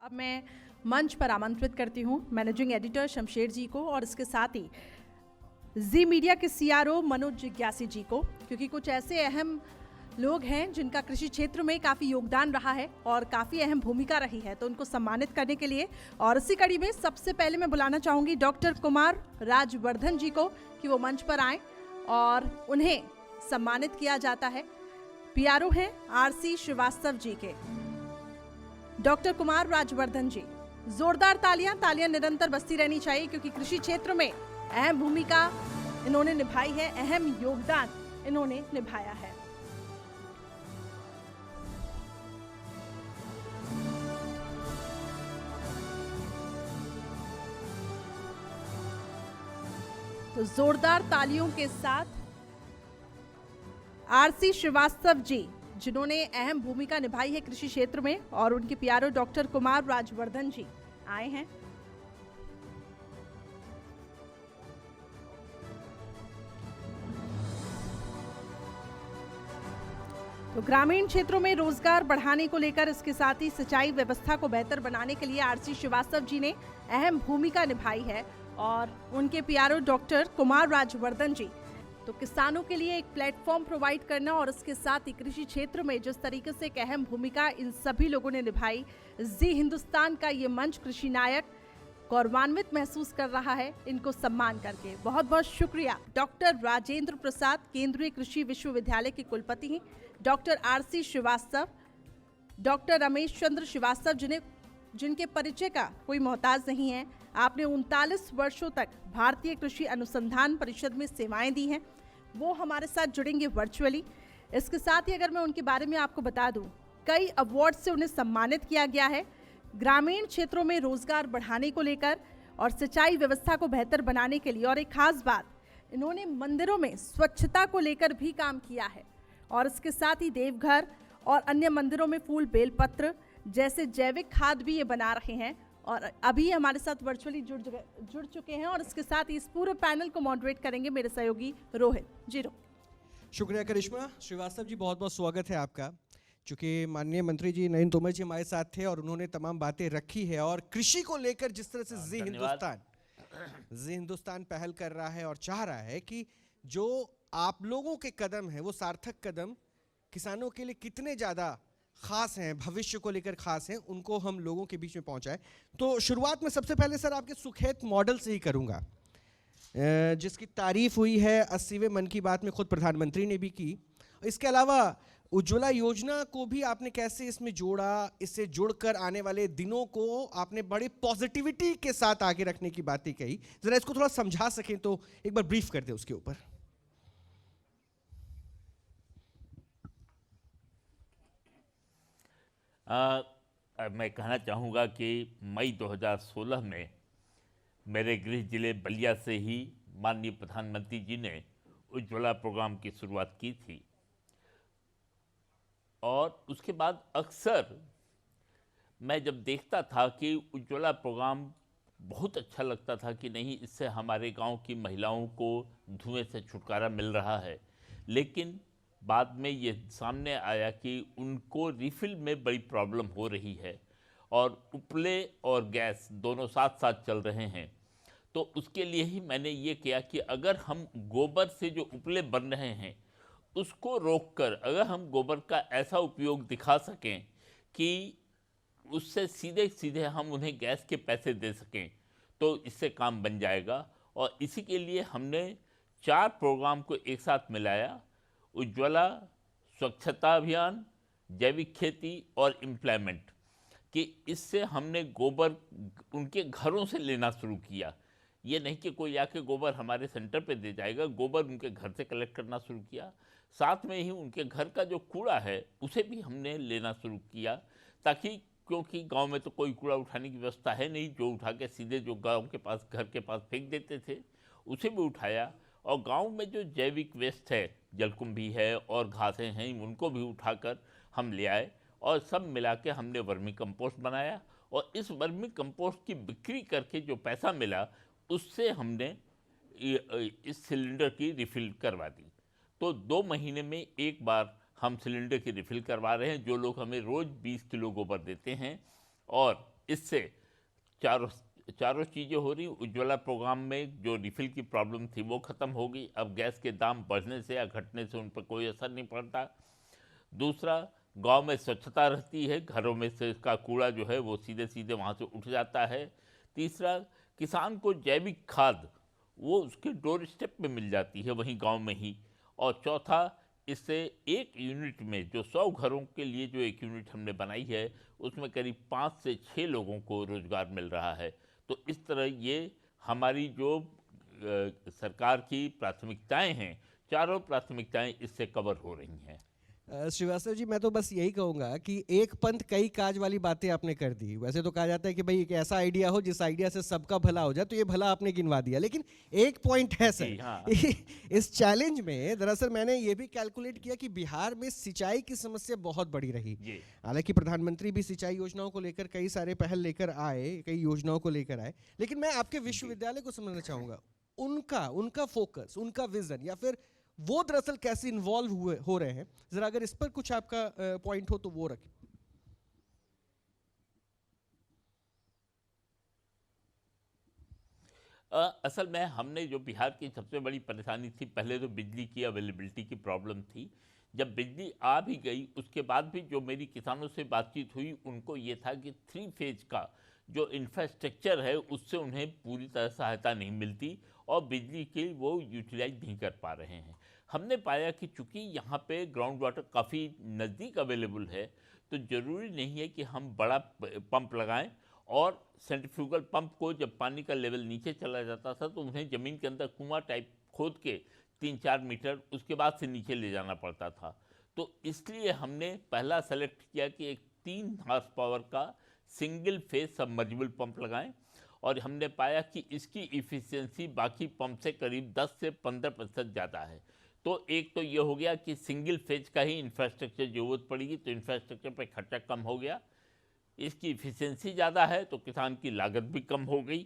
अब मैं मंच पर आमंत्रित करती हूँ मैनेजिंग एडिटर शमशेर जी को और इसके साथ ही जी मीडिया के सीआरओ मनोज जिज्ञासी जी को, क्योंकि कुछ ऐसे अहम लोग हैं जिनका कृषि क्षेत्र में काफ़ी योगदान रहा है और काफ़ी अहम भूमिका रही है, तो उनको सम्मानित करने के लिए और इसी कड़ी में सबसे पहले मैं बुलाना चाहूँगी डॉक्टर कुमार राजवर्धन जी को कि वो मंच पर आएँ और उन्हें सम्मानित किया जाता है। पीआरओ हैं आरसी श्रीवास्तव जी के। डॉक्टर कुमार राजवर्धन जी, जोरदार तालियां निरंतर बजती रहनी चाहिए क्योंकि कृषि क्षेत्र में अहम भूमिका इन्होंने निभाई है, अहम योगदान इन्होंने निभाया है। तो जोरदार तालियों के साथ आरसी श्रीवास्तव जी, जिन्होंने अहम भूमिका निभाई है कृषि क्षेत्र में, और उनके पीआरओ डॉक्टर कुमार राजवर्धन जी आए हैं। तो ग्रामीण क्षेत्रों में रोजगार बढ़ाने को लेकर, इसके साथ ही सिंचाई व्यवस्था को बेहतर बनाने के लिए आरसी श्रीवास्तव जी ने अहम भूमिका निभाई है और उनके पीआरओ डॉक्टर कुमार राजवर्धन जी। तो किसानों के लिए एक प्लेटफॉर्म प्रोवाइड करना और इसके साथ ही कृषि क्षेत्र में जिस तरीके से एक अहम भूमिका इन सभी लोगों ने निभाई, जी हिंदुस्तान का ये मंच कृषि नायक गौरवान्वित महसूस कर रहा है इनको सम्मान करके। बहुत बहुत शुक्रिया। डॉक्टर राजेंद्र प्रसाद, केंद्रीय कृषि विश्वविद्यालय के कुलपति हैं, doctor RC Srivastava, doctor Ramesh Chandra Srivastava, जिनके परिचय का कोई मोहताज नहीं है। आपने 39 वर्षों तक भारतीय कृषि अनुसंधान परिषद में सेवाएं दी हैं, वो हमारे साथ जुड़ेंगे वर्चुअली। इसके साथ ही अगर मैं उनके बारे में आपको बता दूं, कई अवार्ड से उन्हें सम्मानित किया गया है ग्रामीण क्षेत्रों में रोजगार बढ़ाने को लेकर और सिंचाई व्यवस्था को बेहतर बनाने के लिए। और एक खास बात, इन्होंने मंदिरों में स्वच्छता को लेकर भी काम किया है और इसके साथ ही देवघर और अन्य मंदिरों में फूल बेलपत्र जैसे जैविक खाद भी ये बना रहे हैं और अभी हमारे साथ वर्चुअली जुड़ चुके हैं। और इसके साथ ही इस पूरे पैनल को मॉडरेट करेंगे मेरे सहयोगी रोहित जी। शुक्रिया करिश्मा। श्रीवास्तव जी, बहुत बहुत स्वागत है आपका। चूँकि माननीय मंत्री जी नरेंद्र तोमर जी हमारे साथ थे और उन्होंने तमाम बातें रखी है और कृषि को लेकर जिस तरह से जी हिंदुस्तान पहल कर रहा है और चाह रहा है कि जो आप लोगों के कदम है वो सार्थक कदम किसानों के लिए कितने ज़्यादा खास हैं, भविष्य को लेकर खास हैं, उनको हम लोगों के बीच में पहुंचाए। तो शुरुआत में सबसे पहले सर आपके सुखेत मॉडल से ही करूंगा, जिसकी तारीफ हुई है 80वें मन की बात में, खुद प्रधानमंत्री ने भी की। इसके अलावा उज्ज्वला योजना को भी आपने कैसे इसमें जोड़ा, इससे जुड़कर आने वाले दिनों को आपने बड़ी पॉजिटिविटी के साथ आगे रखने की बातें कही। जरा इसको थोड़ा समझा सकें तो एक बार ब्रीफ कर दे उसके ऊपर। मैं कहना चाहूँगा कि मई 2016 में मेरे गृह जिले बलिया से ही माननीय प्रधानमंत्री जी ने उज्ज्वला प्रोग्राम की शुरुआत की थी और उसके बाद अक्सर मैं जब देखता था कि उज्ज्वला प्रोग्राम बहुत अच्छा लगता था कि नहीं, इससे हमारे गांव की महिलाओं को धुएं से छुटकारा मिल रहा है। लेकिन बाद में ये सामने आया कि उनको रिफिल में बड़ी प्रॉब्लम हो रही है और उपले और गैस दोनों साथ साथ चल रहे हैं। तो उसके लिए ही मैंने ये किया कि अगर हम गोबर से जो उपले बन रहे हैं उसको रोककर अगर हम गोबर का ऐसा उपयोग दिखा सकें कि उससे सीधे सीधे हम उन्हें गैस के पैसे दे सकें तो इससे काम बन जाएगा। और इसी के लिए हमने 4 प्रोग्राम को एक साथ मिलाया, उज्ज्वला, स्वच्छता अभियान, जैविक खेती और एम्प्लॉयमेंट, कि इससे हमने गोबर उनके घरों से लेना शुरू किया। ये नहीं कि कोई आके गोबर हमारे सेंटर पे दे जाएगा, गोबर उनके घर से कलेक्ट करना शुरू किया। साथ में ही उनके घर का जो कूड़ा है उसे भी हमने लेना शुरू किया, ताकि क्योंकि गांव में तो कोई कूड़ा उठाने की व्यवस्था है नहीं, जो उठा के सीधे जो गांव के पास घर के पास फेंक देते थे उसे भी उठाया। और गांव में जो जैविक वेस्ट है, जलकुंभी है और घासें हैं, उनको भी उठाकर हम ले आए और सब मिला के हमने वर्मी कंपोस्ट बनाया। और इस वर्मी कंपोस्ट की बिक्री करके जो पैसा मिला उससे हमने इस सिलेंडर की रिफ़िल करवा दी। तो 2 महीने में एक बार हम सिलेंडर की रिफ़िल करवा रहे हैं। जो लोग हमें रोज़ 20 किलो गोबर देते हैं और इससे चारों चारों चीज़ें हो रही। उज्ज्वला प्रोग्राम में जो रिफिल की प्रॉब्लम थी वो ख़त्म हो गई। अब गैस के दाम बढ़ने से या घटने से उन पर कोई असर नहीं पड़ता। दूसरा, गांव में स्वच्छता रहती है, घरों में से का कूड़ा जो है वो सीधे सीधे वहाँ से उठ जाता है। तीसरा, किसान को जैविक खाद वो उसके डोर स्टेप पे मिल जाती है वहीं गांव में ही। और चौथा, इससे एक यूनिट में जो 100 घरों के लिए जो एक यूनिट हमने बनाई है उसमें करीब 5 से 6 लोगों को रोजगार मिल रहा है। तो इस तरह ये हमारी जो सरकार की प्राथमिकताएं हैं, चारों प्राथमिकताएं इससे कवर हो रही हैं। श्रीवास्तव जी, मैं तो बस यही कहूंगा कि एक पंथ कई काज वाली बातें आपने कर दी। वैसे तो कहा जाता है कि भाई एक ऐसा आइडिया हो जिस आइडिया से सबका भला हो जाए, तो ये भला आपने गिनवा दिया। लेकिन एक पॉइंट है सर, हाँ। इस चैलेंज में दरअसल मैंने ये भी कैलकुलेट किया कि बिहार में सिंचाई की समस्या बहुत बड़ी रही। हालांकि प्रधानमंत्री भी सिंचाई योजनाओं को लेकर कई सारे पहल लेकर आए, कई योजनाओं को लेकर आए, लेकिन मैं आपके विश्वविद्यालय को समझना चाहूंगा, उनका फोकस, उनका विजन, या फिर वो दरअसल कैसे इन्वॉल्व हो रहे हैं। जरा अगर इस पर कुछ आपका पॉइंट हो तो वो रखें। असल में हमने जो बिहार की सबसे बड़ी परेशानी थी, पहले तो बिजली की अवेलेबिलिटी की प्रॉब्लम थी। जब बिजली आ भी गई उसके बाद भी जो मेरी किसानों से बातचीत हुई, उनको ये था कि 3 फेज का जो इंफ्रास्ट्रक्चर है उससे उन्हें पूरी तरह सहायता नहीं मिलती और बिजली के वो यूटिलाइज नहीं कर पा रहे हैं। हमने पाया कि चूंकि यहाँ पे ग्राउंड वाटर काफ़ी नज़दीक अवेलेबल है, तो ज़रूरी नहीं है कि हम बड़ा पंप लगाएं। और सेंट्रीफ्यूगल पंप को जब पानी का लेवल नीचे चला जाता था तो उन्हें ज़मीन के अंदर कुआं टाइप खोद के 3-4 मीटर उसके बाद से नीचे ले जाना पड़ता था। तो इसलिए हमने पहला सेलेक्ट किया कि एक 3 हॉर्स पावर का सिंगल फेज सबमर्जिबल पंप लगाएं। और हमने पाया कि इसकी इफ़िशियंसी बाकी पंप से करीब 10 से 15% ज़्यादा है। तो एक तो ये हो गया कि सिंगल फेज का ही इंफ्रास्ट्रक्चर जरूरत पड़ेगी, तो इंफ्रास्ट्रक्चर पे खर्चा कम हो गया। इसकी इफ़िशियंसी ज़्यादा है तो किसान की लागत भी कम हो गई।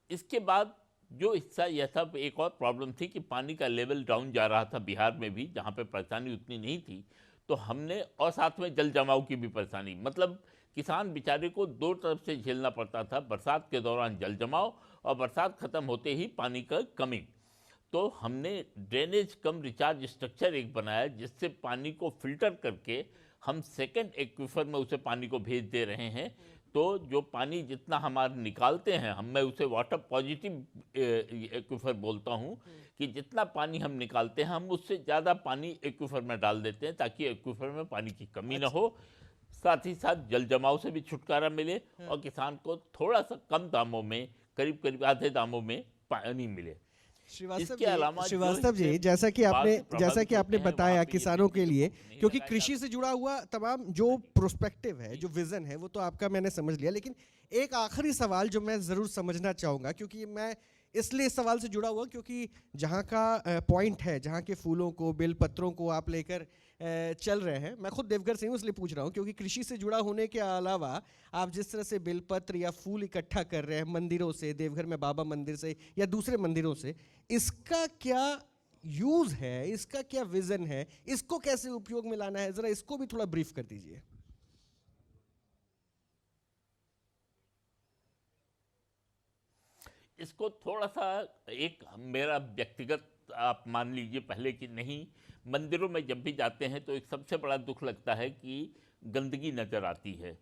इसके बाद जो हिस्सा यह था, एक और प्रॉब्लम थी कि पानी का लेवल डाउन जा रहा था बिहार में भी, जहाँ पे परेशानी उतनी नहीं थी। तो हमने, और साथ में जल जमाव की भी परेशानी, मतलब किसान बेचारे को 2 तरफ से झेलना पड़ता था, बरसात के दौरान जल जमाव और बरसात ख़त्म होते ही पानी का कमी। तो हमने ड्रेनेज कम रिचार्ज स्ट्रक्चर एक बनाया जिससे पानी को फिल्टर करके हम सेकंड एक्विफर में उसे पानी को भेज दे रहे हैं। तो जो पानी जितना हमारे निकालते हैं, मैं उसे वाटर पॉजिटिव एक्विफर बोलता हूँ, कि जितना पानी हम निकालते हैं हम उससे ज़्यादा पानी एक्विफर में डाल देते हैं ताकि एक्विफर में पानी की कमी ना हो, साथ ही साथ जल जमाव से भी छुटकारा मिले और किसान को थोड़ा सा कम दामों में, करीब करीब आधे दामों में पानी मिले। श्रीवास्तव जी, जैसा कि आपने बताया किसानों के लिए, क्योंकि कृषि से जुड़ा हुआ तमाम जो प्रोस्पेक्टिव है, जो विजन है, वो तो आपका मैंने समझ लिया। लेकिन एक आखिरी सवाल जो मैं ज़रूर समझना चाहूँगा, क्योंकि मैं इसलिए इस सवाल से जुड़ा हुआ क्योंकि जहाँ का पॉइंट है, जहाँ के फूलों को, बेलपत्रों को आप लेकर चल रहे हैं, मैं खुद देवघर से हूँ इसलिए पूछ रहा हूँ, क्योंकि कृषि से जुड़ा होने के अलावा आप जिस तरह से बेलपत्र या फूल इकट्ठा कर रहे हैं मंदिरों से, देवघर में बाबा मंदिर से या दूसरे मंदिरों से, इसका क्या यूज़ है, इसका क्या विजन है, इसको कैसे उपयोग में लाना है, ज़रा इसको भी थोड़ा ब्रीफ कर दीजिए। इसको थोड़ा सा, एक मेरा व्यक्तिगत आप मान लीजिए पहले कि नहीं, मंदिरों में जब भी जाते हैं तो एक सबसे बड़ा दुख लगता है कि गंदगी नज़र आती है।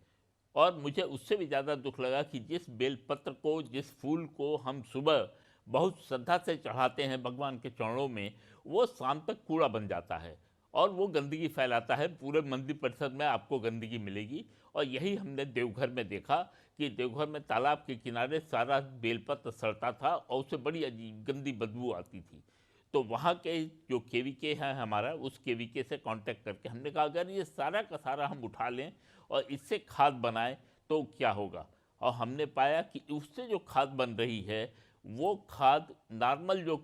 और मुझे उससे भी ज़्यादा दुख लगा कि जिस बेलपत्र को, जिस फूल को हम सुबह बहुत श्रद्धा से चढ़ाते हैं भगवान के चरणों में, वो शाम तक कूड़ा बन जाता है और वो गंदगी फैलाता है। पूरे मंदिर परिसर में आपको गंदगी मिलेगी। और यही हमने देवघर में देखा कि देवघर में तालाब के किनारे सारा बेलपत्र सड़ता था और उससे बड़ी अजीब गंदी बदबू आती थी। तो वहाँ के जो केवीके है हमारा, उस केवीके से कांटेक्ट करके हमने कहा अगर ये सारा का सारा हम उठा लें और इससे खाद बनाएं तो क्या होगा। और हमने पाया कि उससे जो खाद बन रही है वो खाद नॉर्मल जो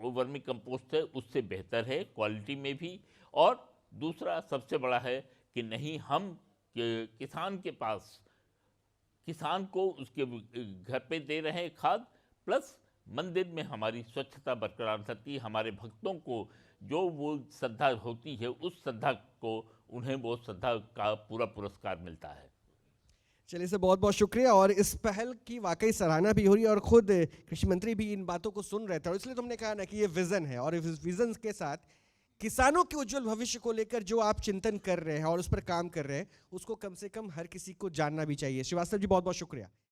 वर्मी कंपोस्ट है उससे बेहतर है क्वालिटी में भी। और दूसरा सबसे बड़ा है कि नहीं, हम किसान के पास, किसान को उसके घर पे दे रहे हैं खाद, प्लस मंदिर में हमारी स्वच्छता बरकरार रहती है। हमारे भक्तों को जो वो श्रद्धा होती है, उस श्रद्धा को उन्हें वो श्रद्धा का पूरा पुरस्कार मिलता है। चलिए सर, बहुत बहुत शुक्रिया। और इस पहल की वाकई सराहना भी हो रही है और खुद कृषि मंत्री भी इन बातों को सुन रहे थे, और इसलिए तुमने कहा ना कि ये विजन है, और इस विजन के साथ किसानों के उज्जवल भविष्य को लेकर जो आप चिंतन कर रहे हैं और उस पर काम कर रहे हैं, उसको कम से कम हर किसी को जानना भी चाहिए। श्रीवास्तव जी, बहुत बहुत शुक्रिया।